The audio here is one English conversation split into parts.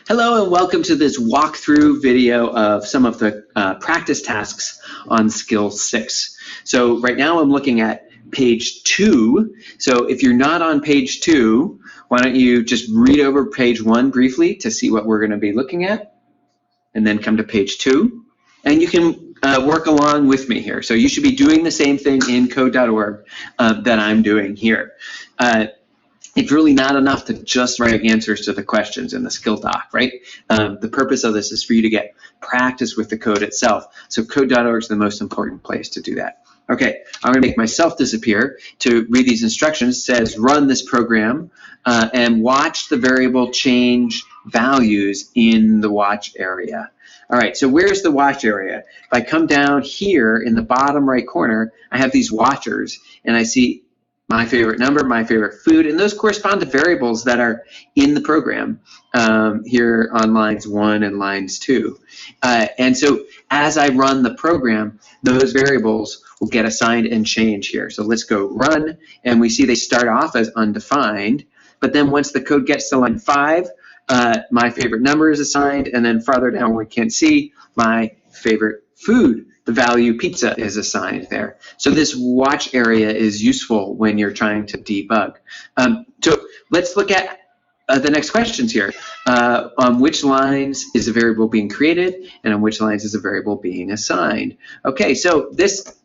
Hello and welcome to this walkthrough video of some of the practice tasks on Skill 6. So right now I'm looking at page 2. So if you're not on page 2, why don't you just read over page 1 briefly to see what we're going to be looking at, and then come to page 2. And you can work along with me here. So you should be doing the same thing in code.org that I'm doing here. It's really not enough to just write answers to the questions in the skill doc, right? The purpose of this is for you to get practice with the code itself. So code.org is the most important place to do that. Okay, I'm going to make myself disappear to read these instructions. It says run this program and watch the variable change values in the watch area. All right, so where's the watch area? If I come down here in the bottom right corner, I have these watchers, and I see my favorite number, my favorite food, and those correspond to variables that are in the program here on lines 1 and lines 2. And so as I run the program, those variables will get assigned and change here. So let's go run, and we see they start off as undefined, but then once the code gets to line 5, my favorite number is assigned, and then farther down we can see my favorite food. The value pizza is assigned there. So this watch area is useful when you're trying to debug. So let's look at the next questions here. On which lines is a variable being created, and on which lines is a variable being assigned? Okay, so this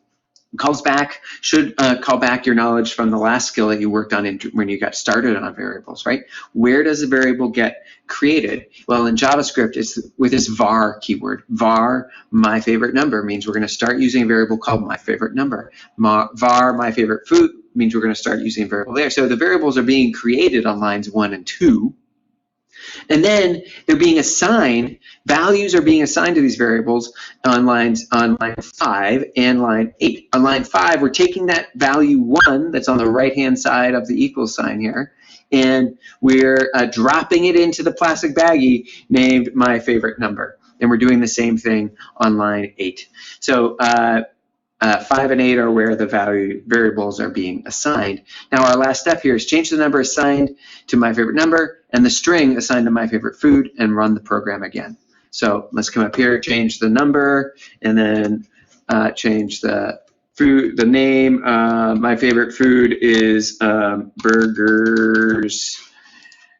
should call back your knowledge from the last skill that you worked on when you got started on variables, right? Where does a variable get created? Well, in JavaScript, it's with this var keyword. Var, my favorite number, means we're going to start using a variable called my favorite number. Var, my favorite food, means we're going to start using a variable there. So the variables are being created on lines 1 and 2. And then they're being assigned, values are being assigned to these variables on line 5 and line 8. On line 5, we're taking that value 1 that's on the right-hand side of the equals sign here, and we're dropping it into the plastic baggie named my favorite number. And we're doing the same thing on line 8. So 5 and 8 are where the variables are being assigned. Now our last step here is change the number assigned to my favorite number and the string assigned to my favorite food, and run the program again. So let's come up here, change the number, and then change the food, the name. My favorite food is burgers.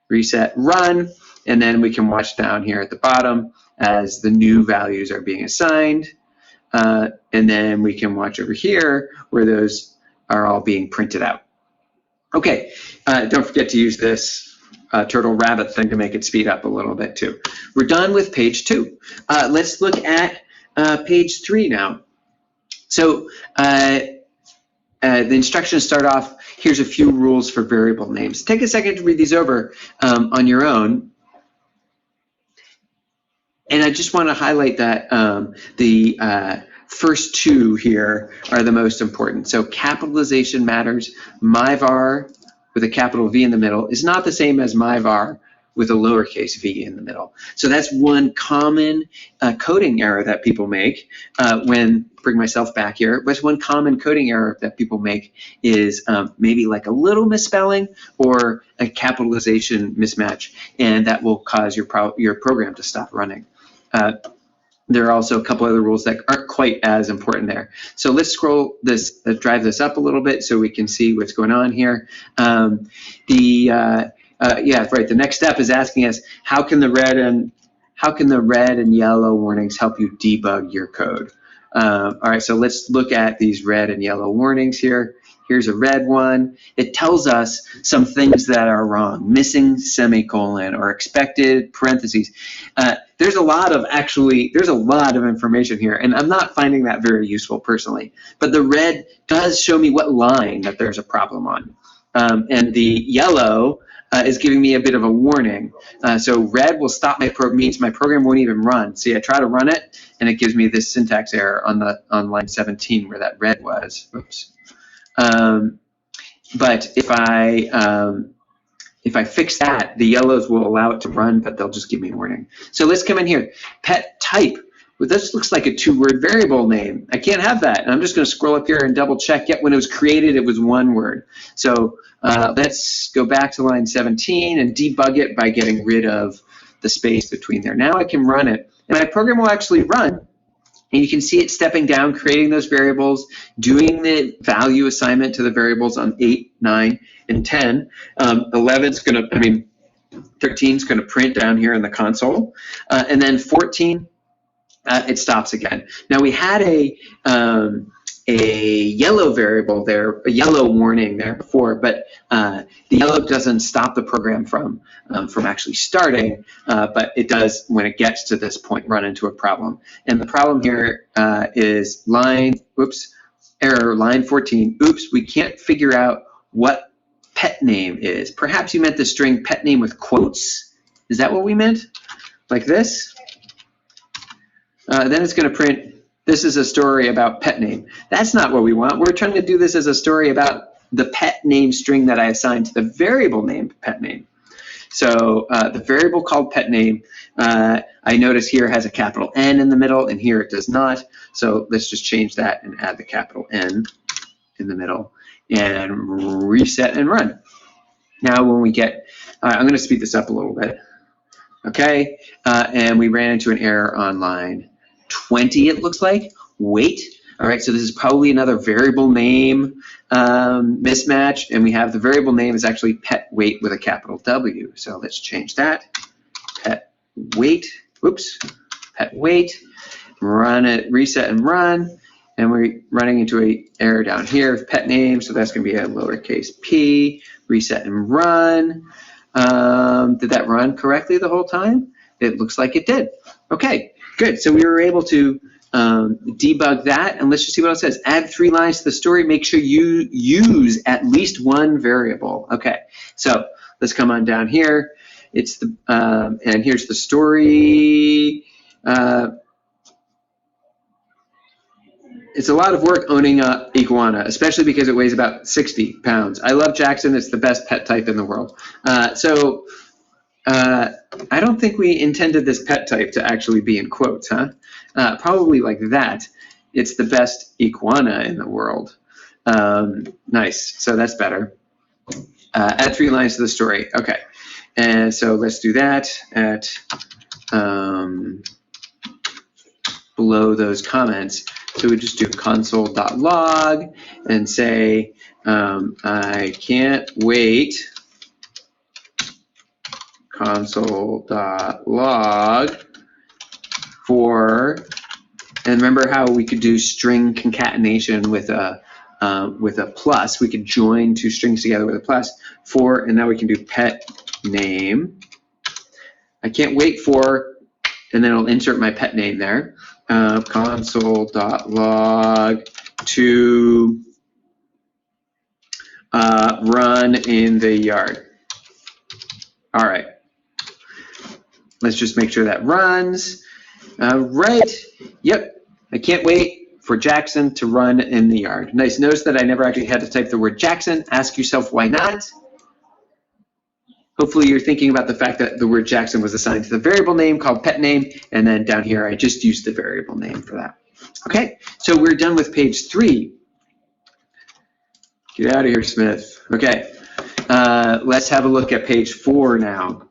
Reset, run, and then we can watch down here at the bottom as the new values are being assigned. And then we can watch over here where those are all being printed out. Okay, don't forget to use this turtle rabbit thing to make it speed up a little bit too. We're done with page 2. Let's look at page 3 now. So the instructions start off, here's a few rules for variable names. Take a second to read these over on your own. And I just want to highlight that the first 2 here are the most important. So capitalization matters. My var with a capital V in the middle is not the same as my var with a lowercase v in the middle. So that's one common coding error that people make when, bring myself back here, but one common coding error that people make is maybe like a little misspelling or a capitalization mismatch, and that will cause your program to stop running. There are also a couple other rules that aren't quite as important there. So let's scroll this, drive this up a little bit so we can see what's going on here. Yeah, right. The next step is asking us how can the red and yellow warnings help you debug your code? All right, so let's look at these red and yellow warnings here. Here's a red one. It tells us some things that are wrong, missing semicolon or expected parentheses. There's a lot of information here, and I'm not finding that very useful personally. But the red does show me what line that there's a problem on. And the yellow is giving me a bit of a warning. So red will stop my program, means my program won't even run. See, I try to run it, and it gives me this syntax error on line 17 where that red was. Oops. But if I fix that, the yellows will allow it to run, but they'll just give me a warning. So let's come in here. Pet type. Well, this looks like a 2-word variable name. I can't have that. And I'm just going to scroll up here and double check. Yet when it was created, it was 1 word. So let's go back to line 17 and debug it by getting rid of the space between there. Now I can run it, and my program will actually run. And you can see it stepping down, creating those variables, doing the value assignment to the variables on 8, 9, and 10. 11's going to, 13's going to print down here in the console. And then 14, it stops again. Now we had a yellow variable there, a yellow warning there before, but the yellow doesn't stop the program from actually starting, but it does when it gets to this point run into a problem. And the problem here is error line 14. Oops, we can't figure out what pet name is. Perhaps you meant the string pet name with quotes. Is that what we meant? Like this? Then it's going to print, this is a story about pet name. That's not what we want. We're trying to do this as a story about the pet name string that I assigned to the variable named pet name. So the variable called pet name, I notice here has a capital N in the middle, and here it does not. So let's just change that and add the capital N in the middle and reset and run. Now when we get, I'm going to speed this up a little bit. Okay, and we ran into an error on line 20, it looks like. Wait. All right, so this is probably another variable name mismatch, and we have the variable name is actually pet weight with a capital W. So let's change that. Pet weight. Oops. Pet weight. Run it. Reset and run. And we're running into an error down here with pet name, so that's going to be a lowercase p. Reset and run. Did that run correctly the whole time? It looks like it did. Okay, good. So we were able to debug that, and let's just see what it says. Add 3 lines to the story. Make sure you use at least one variable. Okay, so let's come on down here. It's the and here's the story. It's a lot of work owning a iguana, especially because it weighs about 60 pounds. I love Jackson. It's the best pet type in the world. I don't think we intended this pet type to actually be in quotes, huh? Probably like that. It's the best iguana in the world. Nice. So that's better. Add 3 lines to the story. Okay. And so let's do that at below those comments. So we just do console.log and say, I can't wait, console.log for, and remember how we could do string concatenation with a plus. We could join 2 strings together with a plus for, and now we can do pet name. I can't wait for, and then I'll insert my pet name there. Console.log to run in the yard. All right. Let's just make sure that runs. Right. Yep. I can't wait for Jackson to run in the yard. Nice. Notice that I never actually had to type the word Jackson. Ask yourself why not. Hopefully you're thinking about the fact that the word Jackson was assigned to the variable name called pet name, and then down here I just used the variable name for that. Okay, so we're done with page 3. Get out of here, Smith. Okay, let's have a look at page 4 now.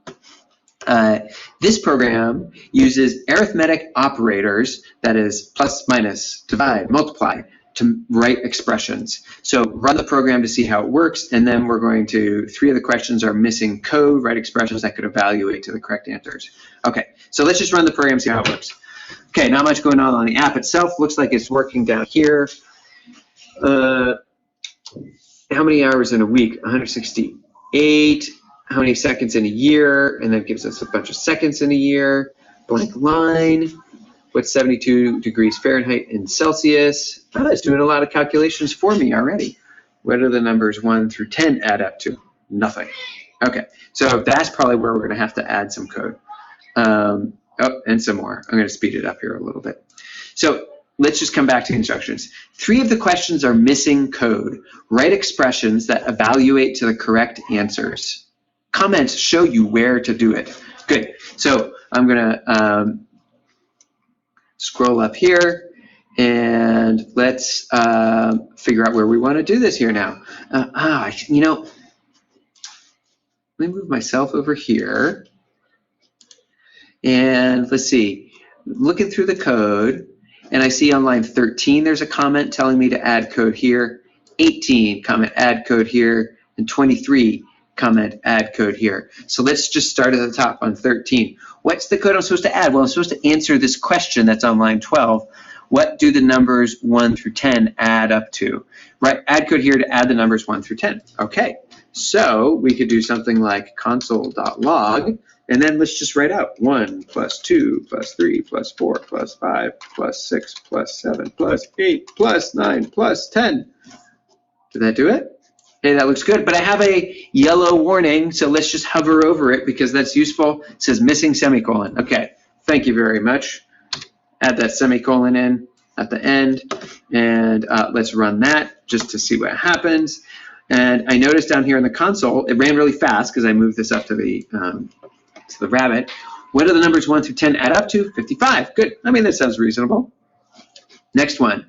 This program uses arithmetic operators, that is plus, minus, divide, multiply, to write expressions. So run the program to see how it works, and then we're going to, 3 of the questions are missing code, write expressions that could evaluate to the correct answers. Okay, so let's just run the program, see how it works. Okay, not much going on the app itself. Looks like it's working down here. How many hours in a week? 168. How many seconds in a year? And that gives us a bunch of seconds in a year. Blank line. What's 72 degrees Fahrenheit in Celsius? Oh, it's doing a lot of calculations for me already. What do the numbers 1 through 10 add up to? Nothing. Okay, so that's probably where we're going to have to add some code. Oh, and some more. I'm going to speed it up here a little bit. So let's just come back to instructions. 3 of the questions are missing code. Write expressions that evaluate to the correct answers. Comments show you where to do it. Good. So I'm going to scroll up here, and let's figure out where we want to do this here now. You know, let me move myself over here. And let's see, looking through the code, and I see on line 13 there's a comment telling me to add code here, 18 comment add code here, and 23 comment add code here. So let's just start at the top on 13. What's the code I'm supposed to add? Well, I'm supposed to answer this question that's on line 12. What do the numbers 1 through 10 add up to? Right, add code here to add the numbers 1 through 10. Okay, so we could do something like console.log, and then let's just write out 1 plus 2 plus 3 plus 4 plus 5 plus 6 plus 7 plus 8 plus 9 plus 10. Did that do it? Hey, that looks good, but I have a yellow warning, so let's just hover over it because that's useful. It says missing semicolon. Okay, thank you very much. Add that semicolon in at the end, and let's run that just to see what happens. And I noticed down here in the console, it ran really fast because I moved this up to the rabbit. What do the numbers 1 through 10 add up to? 55. Good. I mean, that sounds reasonable. Next one.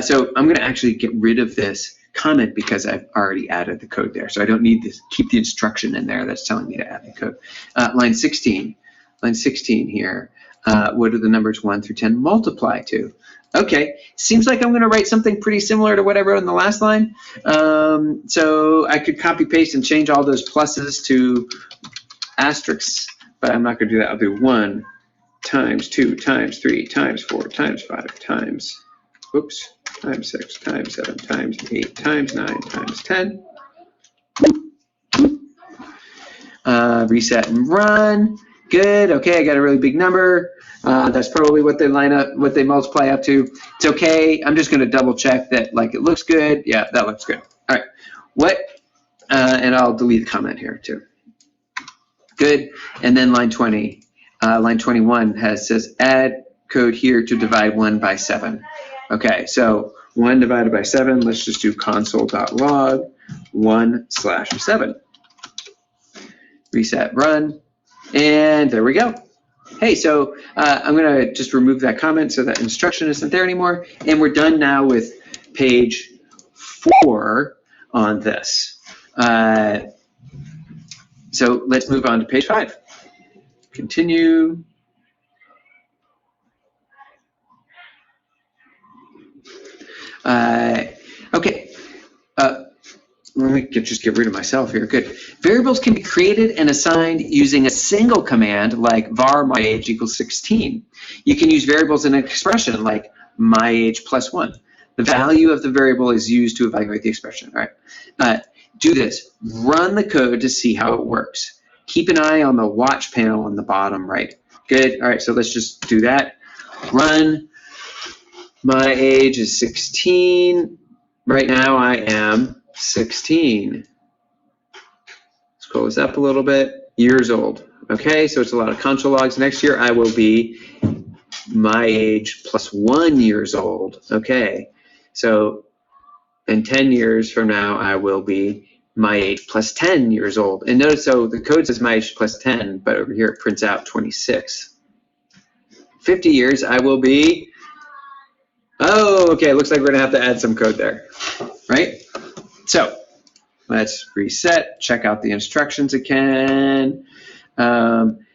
So I'm going to actually get rid of this comment because I've already added the code there. So I don't need to keep the instruction in there that's telling me to add the code. Line 16. Line 16 here. What do the numbers 1 through 10 multiply to? Okay, seems like I'm going to write something pretty similar to what I wrote in the last line. So I could copy paste and change all those pluses to asterisks, but I'm not going to do that. I'll do 1 times 2 times 3 times 4 times 5 times, oops, times 6 times 7 times 8 times 9 times 10. Reset and run. Good. Okay, I got a really big number. That's probably what they multiply up to. It's okay. I'm just going to double check that it looks good. Yeah, that looks good. All right. What? And I'll delete the comment here too. Good. And then line 20. Line 21 says add code here to divide 1 by 7. Okay, so 1 divided by 7. Let's just do console.log 1/7. Reset, run. And there we go. Hey, so I'm going to just remove that comment so that instruction isn't there anymore. And we're done now with page 4 on this. So let's move on to page 5. Continue. Okay. Let me just get rid of myself here. Good. Variables can be created and assigned using a single command like var myAge equals 16. You can use variables in an expression like myAge plus 1. The value of the variable is used to evaluate the expression. All right. Do this. Run the code to see how it works. Keep an eye on the watch panel on the bottom right. Good. All right. So let's just do that. Run. My age is 16. Right now I am 16. Scroll this up a little bit. Years old. Okay, so it's a lot of console logs. Next year I will be my age plus 1 years old. Okay, so in 10 years from now I will be my age plus 10 years old. And notice, so the code says my age plus 10, but over here it prints out 26. 50 years I will be, oh, okay, looks like we're gonna have to add some code there, right? So let's reset, check out the instructions again.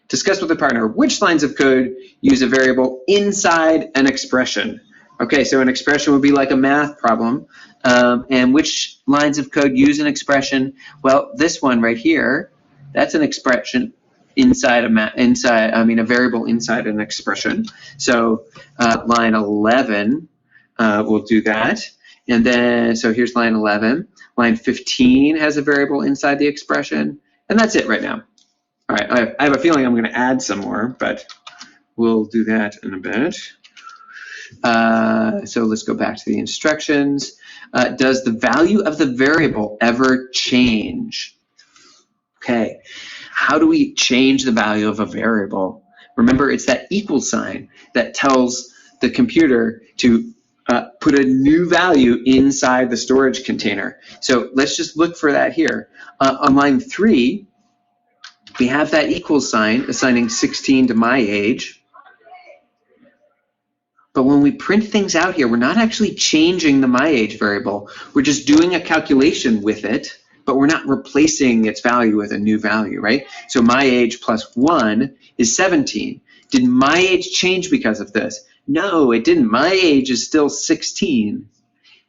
Discuss with a partner which lines of code use a variable inside an expression. Okay, so an expression would be like a math problem. And which lines of code use an expression? Well, this one right here, that's an expression inside a variable inside an expression. So line 11 will do that. And then, so here's line 11. Line 15 has a variable inside the expression. And that's it right now. All right, I have a feeling I'm going to add some more, but we'll do that in a bit. So let's go back to the instructions. Does the value of the variable ever change? Okay, how do we change the value of a variable? Remember, it's that equal sign that tells the computer to put a new value inside the storage container. So let's just look for that here. On line 3, we have that equal sign assigning 16 to my age. But when we print things out here, we're not actually changing the my age variable. We're just doing a calculation with it, but we're not replacing its value with a new value, right? So my age plus 1 is 17. Did my age change because of this? No, it didn't. My age is still 16,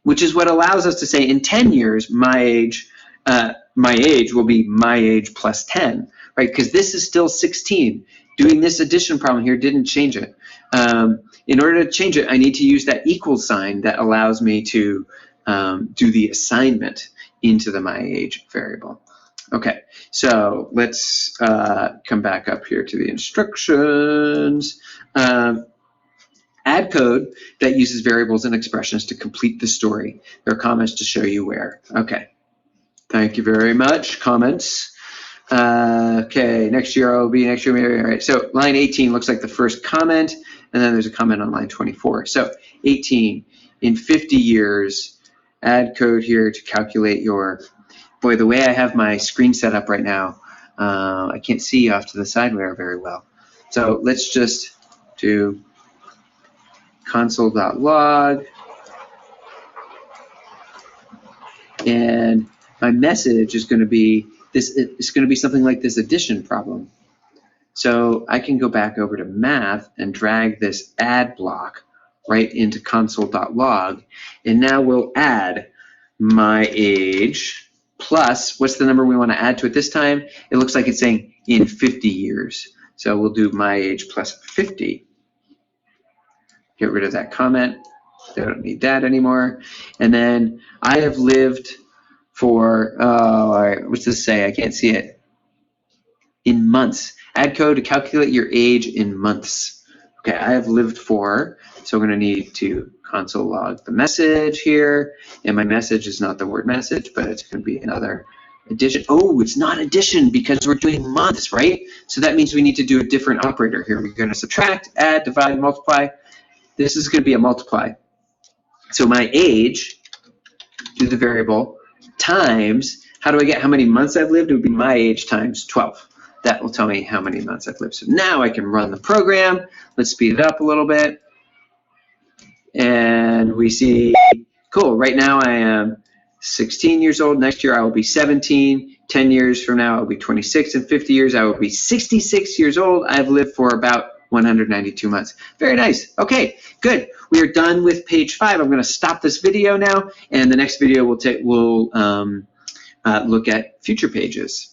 which is what allows us to say in 10 years, my age will be my age plus 10, right? Because this is still 16. Doing this addition problem here didn't change it. In order to change it, I need to use that equals sign that allows me to do the assignment into the my age variable. Okay, so let's come back up here to the instructions. Add code that uses variables and expressions to complete the story. There are comments to show you where. Okay, thank you very much. Comments. Okay, next year I'll be next year. All right, so line 18 looks like the first comment, and then there's a comment on line 24. So 18, in 50 years, add code here to calculate your, boy, the way I have my screen set up right now, I can't see off to the side there very well. So let's just do console.log, and my message is going to be this. It's going to be something like this addition problem. So I can go back over to math and drag this add block right into console.log, and now we'll add my age plus, what's the number we want to add to it this time? It looks like it's saying in 50 years. So we'll do my age plus 50. Get rid of that comment. I don't need that anymore. And then I have lived for, oh, all right, what's this say? I can't see it. In months. Add code to calculate your age in months. Okay, I have lived for, so we're going to need to console log the message here. And my message is not the word message, but it's going to be another addition. Oh, it's not addition because we're doing months, right? So that means we need to do a different operator here. We're going to subtract, add, divide, multiply. This is going to be a multiply. So my age, do the variable, times, how do I get how many months I've lived? It would be my age times 12. That will tell me how many months I've lived. So now I can run the program. Let's speed it up a little bit. And we see, cool, right now I am 16 years old. Next year I will be 17. 10 years from now I will be 26. In 50 years I will be 66 years old. I've lived for about 192 months. Very nice. Okay, good. We are done with page 5. I'm going to stop this video now, and the next video we'll look at future pages.